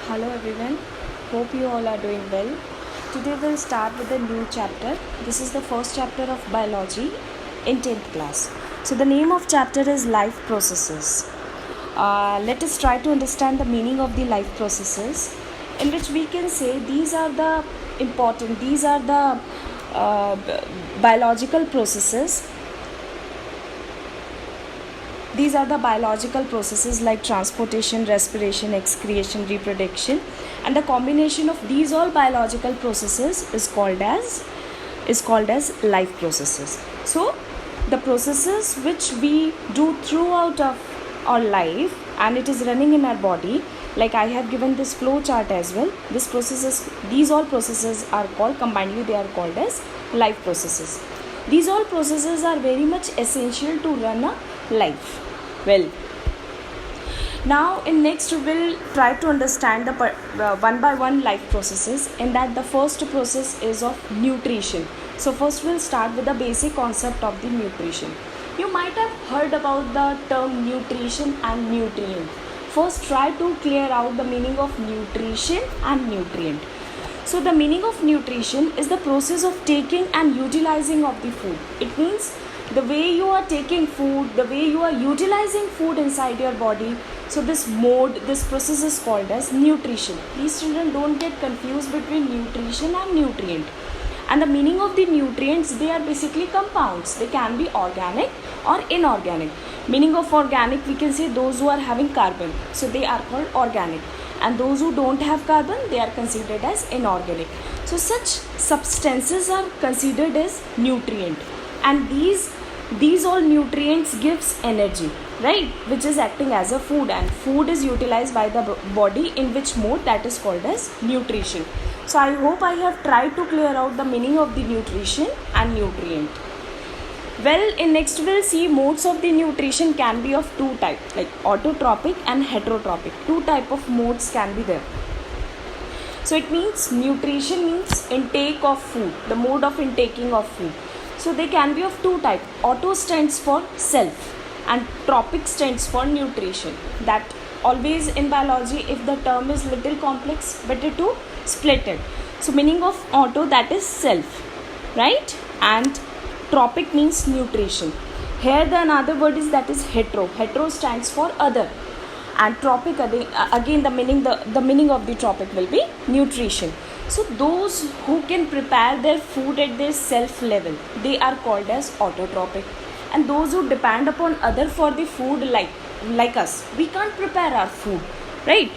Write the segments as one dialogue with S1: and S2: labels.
S1: Hello everyone, hope you all are doing well. Today we'll start with a new chapter. This is the first chapter of biology in 10th class. So the name of chapter is life processes. Let us try to understand the meaning of the life processes, in which we can say these are the biological processes. These are the biological processes like transportation, respiration, excretion, reproduction, and the combination of these all biological processes is called as life processes. So the processes which we do throughout of our life and it is running in our body, like I have given this flow chart as well. These all processes are called, combinedly they are called as life processes. These all processes are very much essential to run a life well. Now in next we'll try to understand the one by one life processes. In that, the first process is of nutrition. So first we'll start with the basic concept of the nutrition. You might have heard about the term nutrition and nutrient. First try to clear out the meaning of nutrition and nutrient. So the meaning of nutrition is the process of taking and utilizing of the food. It means the way you are taking food, the way you are utilizing food inside your body. So this process is called as nutrition. Please children, don't get confused between nutrition and nutrient. And the meaning of the nutrients, they are basically compounds. They can be organic or inorganic. Meaning of organic, we can say those who are having carbon. So they are called organic. And those who don't have carbon, they are considered as inorganic. So such substances are considered as nutrient. And these all nutrients gives energy, right, which is acting as a food, and food is utilized by the body in which mode, that is called as nutrition. So I hope I have tried to clear out the meaning of the nutrition and nutrient. Well, in next we'll see modes of the nutrition can be of two types, like autotrophic and heterotrophic. Two type of modes can be there. So it means nutrition means intake of food, the mode of intaking of food. So they can be of two types. Auto stands for self and trophic stands for nutrition. That always in biology, if the term is little complex, better to split it. So meaning of auto, that is self, right? And trophic means nutrition. Here the another word is that is hetero. Hetero stands for other. And trophic, again the meaning of the trophic will be nutrition. So those who can prepare their food at their self level, they are called as autotrophic. And those who depend upon other for the food, like us, we can't prepare our food, right?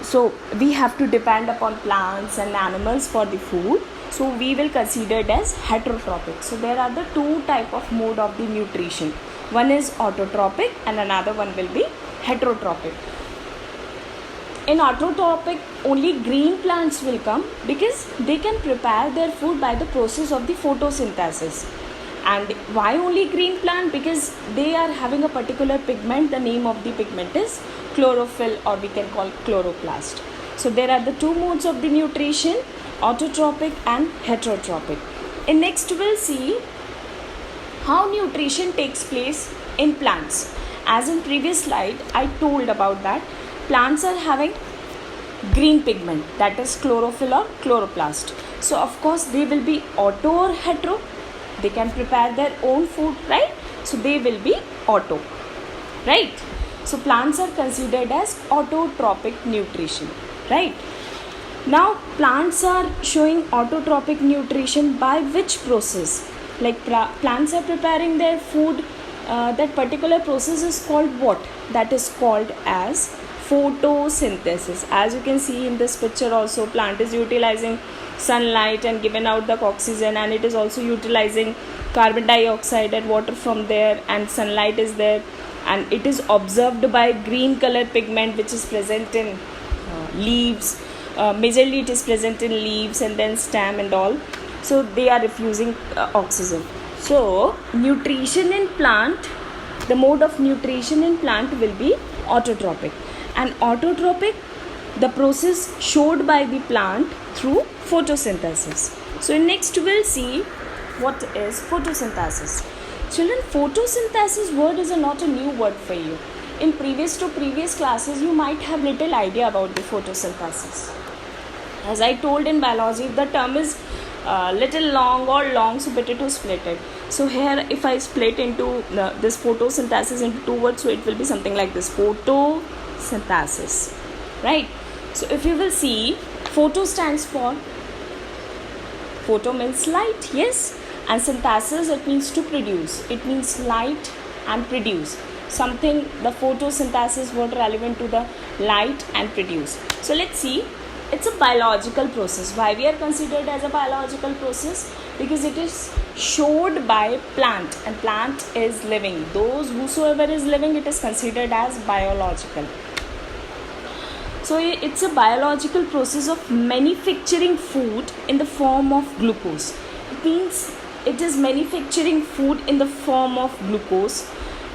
S1: So we have to depend upon plants and animals for the food. So we will consider it as heterotrophic. So there are the two type of mode of the nutrition. One is autotrophic and another one will be heterotrophic. In autotrophic, only green plants will come because they can prepare their food by the process of the photosynthesis. And why only green plant? Because they are having a particular pigment. The name of the pigment is chlorophyll, or we can call chloroplast. So there are the two modes of the nutrition, autotrophic and heterotrophic. In next we'll see how nutrition takes place in plants. As in previous slide, I told about that plants are having green pigment, that is chlorophyll or chloroplast. So of course they will be auto or hetero. They can prepare their own food, right? So they will be auto, right? So plants are considered as autotrophic nutrition, right? Now plants are showing autotrophic nutrition by which process? Like plants are preparing their food, that particular process is called what? That is called as photosynthesis. As you can see in this picture also, plant is utilizing sunlight and giving out the oxygen, and it is also utilizing carbon dioxide and water from there, and sunlight is there, and it is observed by green color pigment which is present in leaves. Majorly it is present in leaves and then stem and all. So they are refusing oxygen. So nutrition in plant, the mode of nutrition in plant will be autotrophic. And autotrophic, the process showed by the plant through photosynthesis. So next we'll see what is photosynthesis. Children, photosynthesis word is not a new word for you. in previous classes you might have little idea about the photosynthesis. As I told in biology, the term is little long or long, so better to split it. So here if I split into this photosynthesis into two words, so it will be something like this: photosynthesis, right? So if you will see, photo stands for, photo means light, yes, and synthesis, it means to produce. It means light and produce something. The photosynthesis was relevant to the light and produce. So let's see, it's a biological process. Why we are considered as a biological process? Because it is showed by plant, and plant is living. Whosoever is living, it is considered as biological. So it's a biological process of manufacturing food in the form of glucose. It means it is manufacturing food in the form of glucose.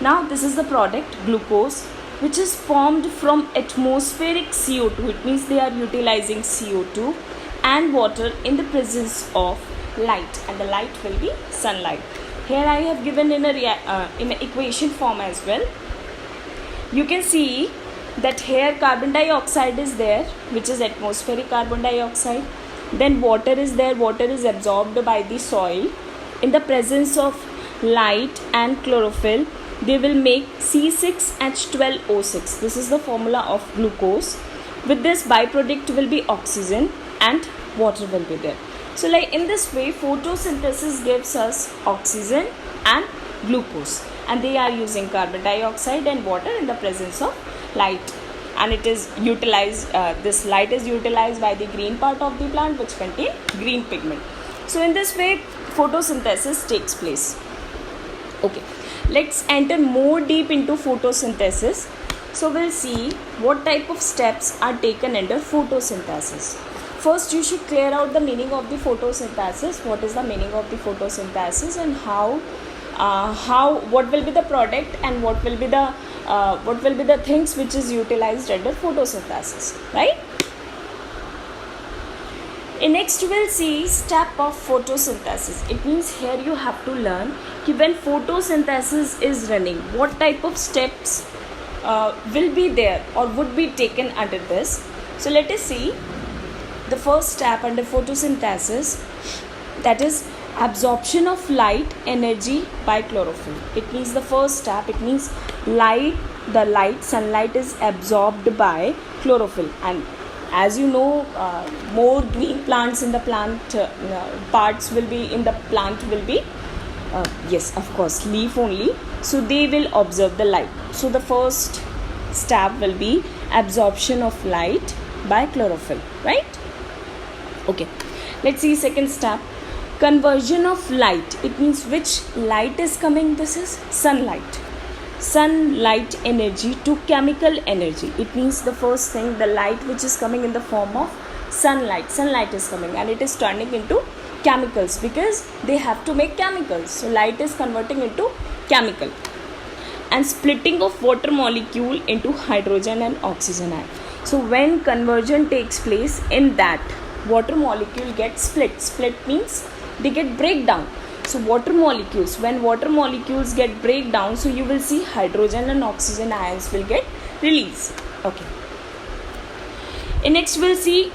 S1: Now this is the product, glucose, which is formed from atmospheric CO2. It means they are utilizing CO2 and water in the presence of light, and the light will be sunlight. Here I have given in an equation form as well. You can see that here carbon dioxide is there, which is atmospheric carbon dioxide. Then water is there. Water is absorbed by the soil. In the presence of light and chlorophyll, they will make C6H12O6. This is the formula of glucose. With this, byproduct will be oxygen and water will be there. So like in this way, photosynthesis gives us oxygen and glucose, and they are using carbon dioxide and water in the presence of light, and it is utilized, this light is utilized by the green part of the plant, which contain green pigment. So in this way, photosynthesis takes place. Okay, let's enter more deep into photosynthesis. So we'll see what type of steps are taken under photosynthesis. First, you should clear out the meaning of the photosynthesis. What is the meaning of the photosynthesis, and what will be the product, and what will be the things which is utilized under photosynthesis, right? In next we'll see step of photosynthesis. It means here you have to learn when photosynthesis is running, what type of steps will be there or would be taken under this. So let us see the first step under photosynthesis, that is absorption of light energy by chlorophyll. It means the first step, it means sunlight is absorbed by chlorophyll, and as you know, more green plants in the plant parts will be in the plant will be yes, of course, leaf only, so they will absorb the light. So the first step will be absorption of light by chlorophyll, right? Okay, let's see second step, conversion of light. It means which light is coming, this is sunlight energy to chemical energy. It means the first thing, the light which is coming in the form of sunlight is coming and it is turning into chemicals, because they have to make chemicals, so light is converting into chemical. And splitting of water molecule into hydrogen and oxygen ion. So when conversion takes place, in that water molecule gets split means they get breakdown. So when water molecules get breakdown, so you will see hydrogen and oxygen ions will get released. Okay, and next we'll see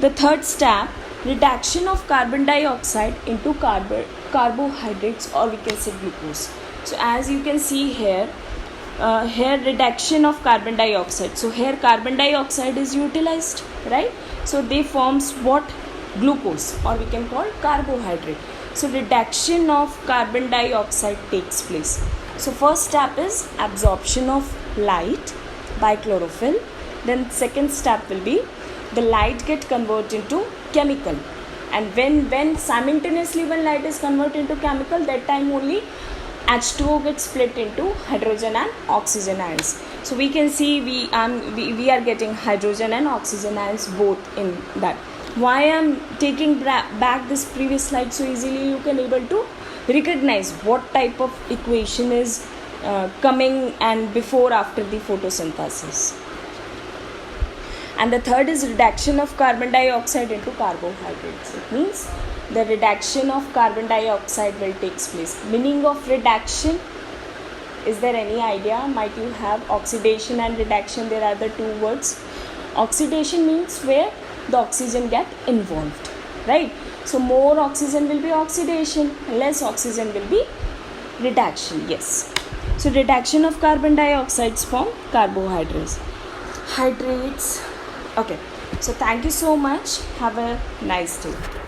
S1: the third step, reduction of carbon dioxide into carbohydrates, or we can say glucose. So as you can see here, reduction of carbon dioxide. So here carbon dioxide is utilized, right? So they forms what? Glucose, or we can call carbohydrate. So reduction of carbon dioxide takes place. So first step is absorption of light by chlorophyll. Then second step will be the light get converted into chemical. And when simultaneously when light is converted into chemical, that time only H2O gets split into hydrogen and oxygen ions. So we can see we are getting hydrogen and oxygen ions both in that. Why I am taking back this previous slide so easily, you can able to recognize what type of equation is coming and before after the photosynthesis. And the third is reduction of carbon dioxide into carbohydrates. It means the reduction of carbon dioxide will take place. Meaning of reduction, Is there any idea? Might you have oxidation and reduction? There are the two words. Oxidation means where the oxygen get involved, right? So more oxygen will be oxidation, less oxygen will be reduction. Yes. So reduction of carbon dioxides from carbohydrates. Okay. So thank you so much. Have a nice day.